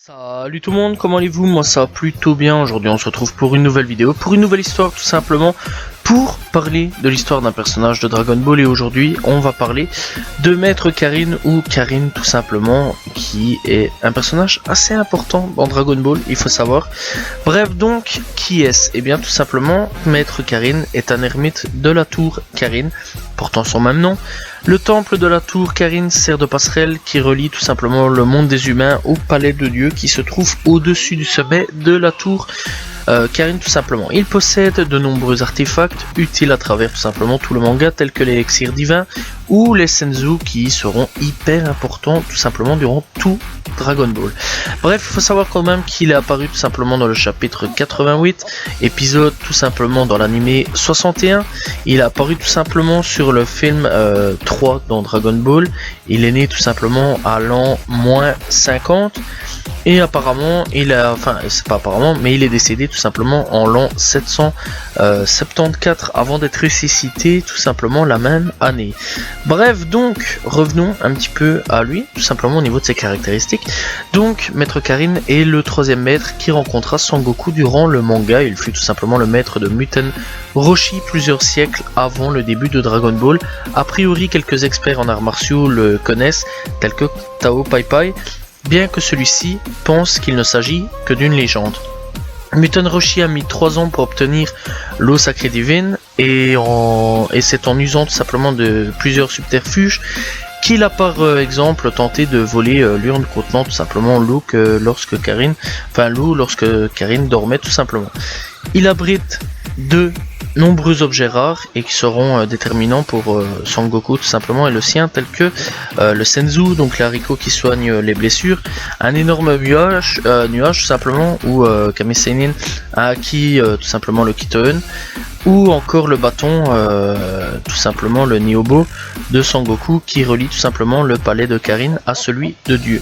Salut tout le monde, comment allez-vous? Moi ça va plutôt bien. Aujourd'hui on se retrouve pour une nouvelle vidéo, pour une nouvelle histoire tout simplement, pour parler de l'histoire d'un personnage de Dragon Ball. Et aujourd'hui on va parler de Maître Karin, ou Karin tout simplement, qui est un personnage assez important dans Dragon Ball, il faut savoir. Bref, donc qui est-ce? Et bien tout simplement, Maître Karin est un ermite de la tour Karin, portant son même nom. Le temple de la tour Karin sert de passerelle qui relie tout simplement le monde des humains au palais de Dieu qui se trouve au-dessus du sommet de la tour Karin tout simplement. Il possède de nombreux artefacts utiles à travers tout simplement tout le manga, tels que les élixirs divins ou les senzu, qui seront hyper importants tout simplement durant tout Dragon Ball. Bref, il faut savoir quand même qu'il est apparu tout simplement dans le chapitre 88, épisode tout simplement dans l'animé 61. Il est apparu tout simplement sur le film 3 dans Dragon Ball. Il est né tout simplement à l'an -50. Et apparemment, c'est pas apparemment, mais il est décédé tout simplement en l'an 774 avant d'être ressuscité tout simplement la même année. Bref, donc revenons un petit peu à lui, tout simplement au niveau de ses caractéristiques. Donc, Maître Karin est le troisième maître qui rencontra Sangoku durant le manga. Il fut tout simplement le maître de Muten Roshi plusieurs siècles avant le début de Dragon Ball. A priori, quelques experts en arts martiaux le connaissent, tels que Tao Pai Pai, bien que celui-ci pense qu'il ne s'agit que d'une légende. Muten Roshi a mis 3 ans pour obtenir l'eau sacrée divine, et c'est en usant tout simplement de plusieurs subterfuges qu'il a par exemple tenté de voler l'urne contenant tout simplement l'eau lorsque Karin dormait tout simplement. Il abrite de nombreux objets rares et qui seront déterminants pour Sangoku tout simplement et le sien, tels que le senzu, donc l'haricot qui soigne les blessures, un énorme nuage tout simplement, où Kame Sennin a acquis tout simplement le Kitoen, ou encore le bâton, tout simplement le Niobo de Sangoku, qui relie tout simplement le palais de Karin à celui de Dieu.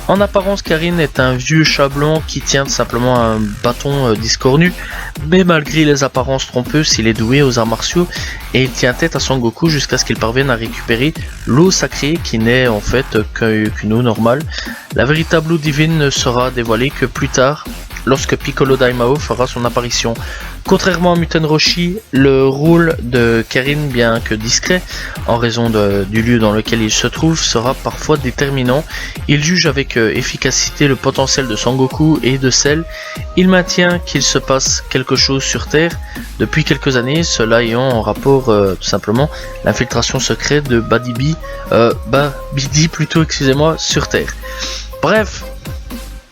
En apparence, Karin est un vieux chat blanc qui tient tout simplement un bâton discornu, mais malgré les apparences trompeuses, il est doué aux arts martiaux et il tient tête à Sangoku jusqu'à ce qu'il parvienne à récupérer l'eau sacrée, qui n'est en fait qu'une eau normale. La véritable eau divine ne sera dévoilée que plus tard, lorsque Piccolo Daimao fera son apparition. Contrairement à Muten Roshi, le rôle de Karin, bien que discret en raison du lieu dans lequel il se trouve, sera parfois déterminant. Il juge avec efficacité le potentiel de Sangoku et de Cell. Il maintient qu'il se passe quelque chose sur Terre depuis quelques années, cela ayant en rapport tout simplement l'infiltration secrète de Babidi sur Terre. Bref,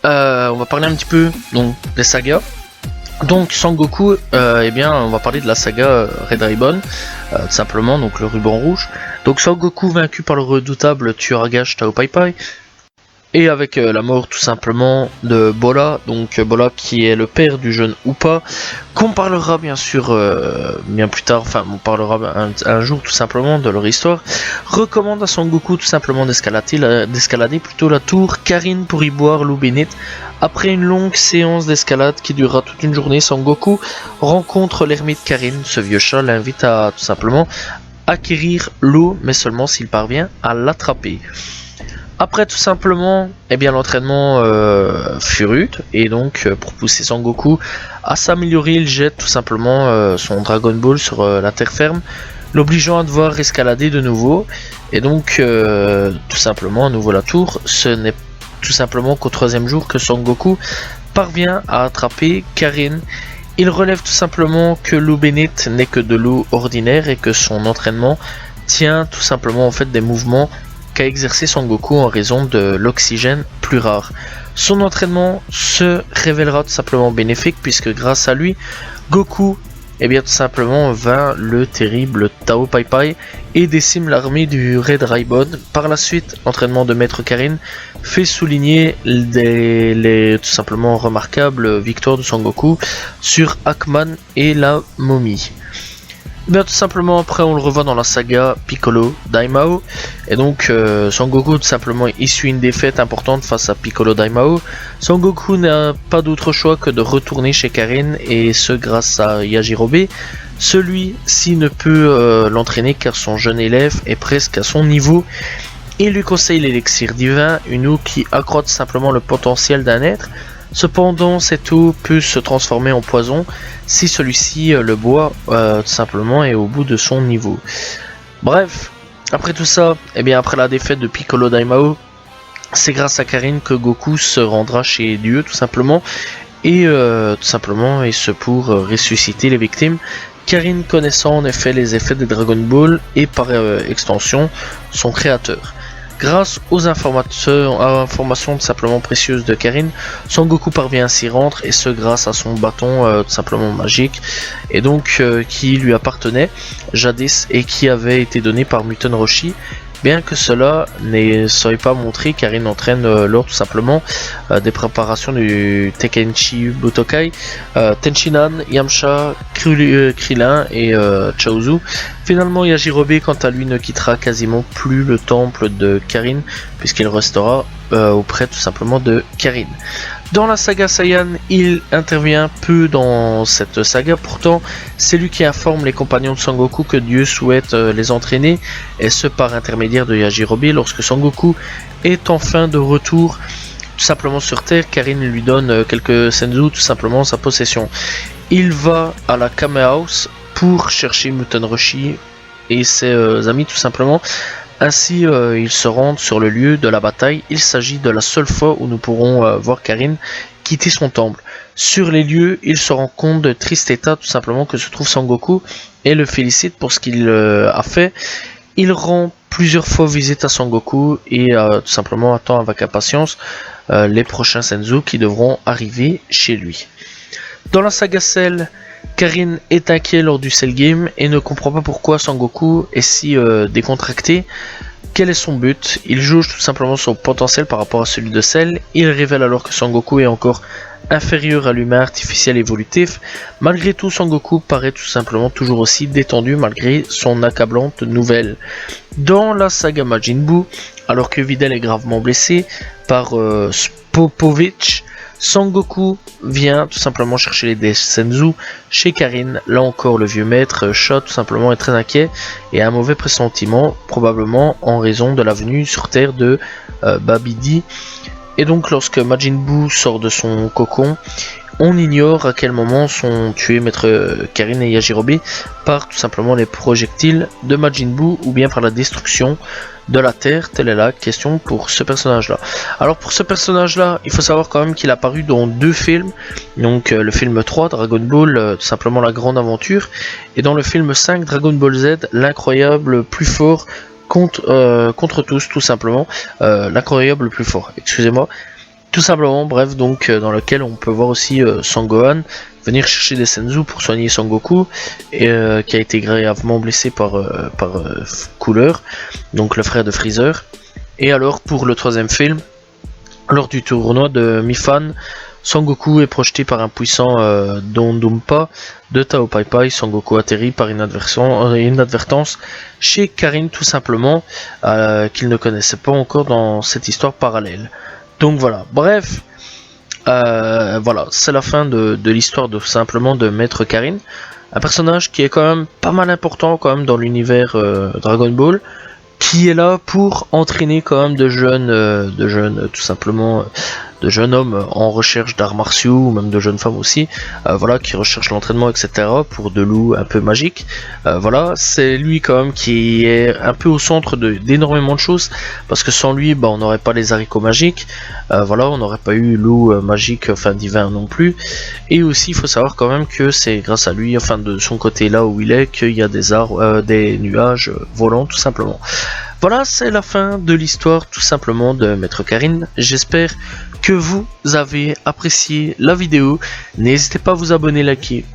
on va parler un petit peu donc des sagas. Donc Sangoku, on va parler de la saga Red Ribbon, tout simplement, donc le ruban rouge. Donc Sangoku vaincu par le redoutable tueur à gages Tao Pai Pai, et avec la mort tout simplement de Bola, donc Bola qui est le père du jeune Upa, qu'on parlera bien sûr bien plus tard, enfin on parlera un jour tout simplement de leur histoire, recommande à Sangoku tout simplement d'escalader la tour Karin pour y boire l'eau bénite. Après une longue séance d'escalade qui durera toute une journée, Sangoku rencontre l'ermite Karin. Ce vieux chat l'invite à tout simplement acquérir l'eau, mais seulement s'il parvient à l'attraper. Après tout simplement, l'entraînement fut rude, et donc pour pousser Sangoku à s'améliorer, il jette tout simplement son Dragon Ball sur la terre ferme, l'obligeant à devoir escalader de nouveau. Et donc tout simplement à nouveau la tour. Ce n'est tout simplement qu'au 3e jour que Sangoku parvient à attraper Karin. Il relève tout simplement que l'eau bénite n'est que de l'eau ordinaire et que son entraînement tient tout simplement en fait des mouvements qu'a exercé Sangoku en raison de l'oxygène plus rare. Son entraînement se révélera tout simplement bénéfique, puisque grâce à lui, Goku tout simplement vainc le terrible Tao Pai Pai et décime l'armée du Red Ribbon. Par la suite, l'entraînement de Maître Karin fait souligner les tout simplement remarquables victoires de Sangoku sur Akman et la momie. Tout simplement après on le revoit dans la saga Piccolo Daimao, et donc Sangoku tout simplement essuie une défaite importante face à Piccolo Daimao. Sangoku n'a pas d'autre choix que de retourner chez Karin, et ce grâce à Yajirobe. Celui-ci ne peut l'entraîner car son jeune élève est presque à son niveau. Il lui conseille l'élixir divin, une eau qui accroît simplement le potentiel d'un être. Cependant, cette eau peut se transformer en poison si celui-ci le boit tout simplement et au bout de son niveau. Bref, après tout ça, et bien après la défaite de Piccolo Daimao, c'est grâce à Karin que Goku se rendra chez Dieu tout simplement et ce pour ressusciter les victimes. Karin connaissant en effet les effets des Dragon Ball et par extension son créateur. Grâce aux informations tout simplement précieuses de Karin, Son Goku parvient à s'y rendre et ce grâce à son bâton tout simplement magique et donc qui lui appartenait jadis et qui avait été donné par Muten Roshi. Bien que cela ne soit pas montré, Karin entraîne lors tout simplement des préparations du Tenkaichi Butokai, Tenshinhan, Yamcha, Krillin et Chaozu. Finalement, Yajirobe, quant à lui, ne quittera quasiment plus le temple de Karin, puisqu'il restera auprès tout simplement de Karin. Dans la saga Saiyan, il intervient peu dans cette saga, pourtant c'est lui qui informe les compagnons de Sangoku que Dieu souhaite les entraîner, et ce par intermédiaire de Yajirobe. Lorsque Sangoku est enfin de retour tout simplement sur Terre, Karin lui donne quelques senzu, tout simplement sa possession. Il va à la Kame House pour chercher Muten Roshi et ses amis tout simplement. Ainsi, ils se rendent sur le lieu de la bataille. Il s'agit de la seule fois où nous pourrons voir Karin quitter son temple. Sur les lieux, il se rend compte de triste état tout simplement que se trouve Sangoku et le félicite pour ce qu'il a fait. Il rend plusieurs fois visite à Sangoku et tout simplement attend avec impatience les prochains senzu qui devront arriver chez lui. Dans la saga Cell, Karin est inquiet lors du Cell Game et ne comprend pas pourquoi Sangoku est si décontracté. Quel est son but? Il jauge tout simplement son potentiel par rapport à celui de Cell. Il révèle alors que Sangoku est encore inférieur à l'humain artificiel évolutif. Malgré tout, Sangoku paraît tout simplement toujours aussi détendu malgré son accablante nouvelle. Dans la saga Majin Buu, alors que Videl est gravement blessé par Spopovich, Sangoku vient tout simplement chercher les senzu chez Karin. Là encore, le vieux maître Sha tout simplement est très inquiet et a un mauvais pressentiment, probablement en raison de la venue sur Terre de Babidi. Et donc, lorsque Majin Buu sort de son cocon, on ignore à quel moment sont tués maître Karin et Yajirobe par tout simplement les projectiles de Majin Buu ou bien par la destruction de la Terre. Telle est la question pour ce personnage là. Alors pour ce personnage là, il faut savoir quand même qu'il a apparu dans deux films, donc le film 3 Dragon Ball, tout simplement la grande aventure, et dans le film 5 Dragon Ball Z, l'incroyable plus fort contre tous, tout simplement, l'incroyable plus fort, excusez-moi. Tout simplement, bref, donc dans lequel on peut voir aussi Sangohan venir chercher des senzu pour soigner Sangoku, et, qui a été gravement blessé par Cooler, donc le frère de Freezer. Et alors pour le troisième film, lors du tournoi de Mifan, Sangoku est projeté par un puissant Dondumpa de Tao Pai Pai. Sangoku atterrit par inadvertance chez Karin tout simplement, qu'il ne connaissait pas encore dans cette histoire parallèle. Donc voilà, bref, voilà, c'est la fin de l'histoire de simplement de Maître Karin, un personnage qui est quand même pas mal important quand même dans l'univers Dragon Ball, qui est là pour entraîner quand même de jeunes tout simplement de jeunes hommes en recherche d'arts martiaux ou même de jeunes femmes aussi, voilà, qui recherchent l'entraînement etc pour de loups un peu magiques. Voilà, c'est lui quand même qui est un peu au centre d'énormément de choses, parce que sans lui on n'aurait pas les haricots magiques, voilà, on n'aurait pas eu loup magique, enfin divin non plus, et aussi il faut savoir quand même que c'est grâce à lui, enfin de son côté là où il est, qu'il y a des arbres, des nuages volants tout simplement. Voilà, c'est la fin de l'histoire tout simplement de Maître Karin. J'espère que vous avez apprécié la vidéo. N'hésitez pas à vous abonner, liker.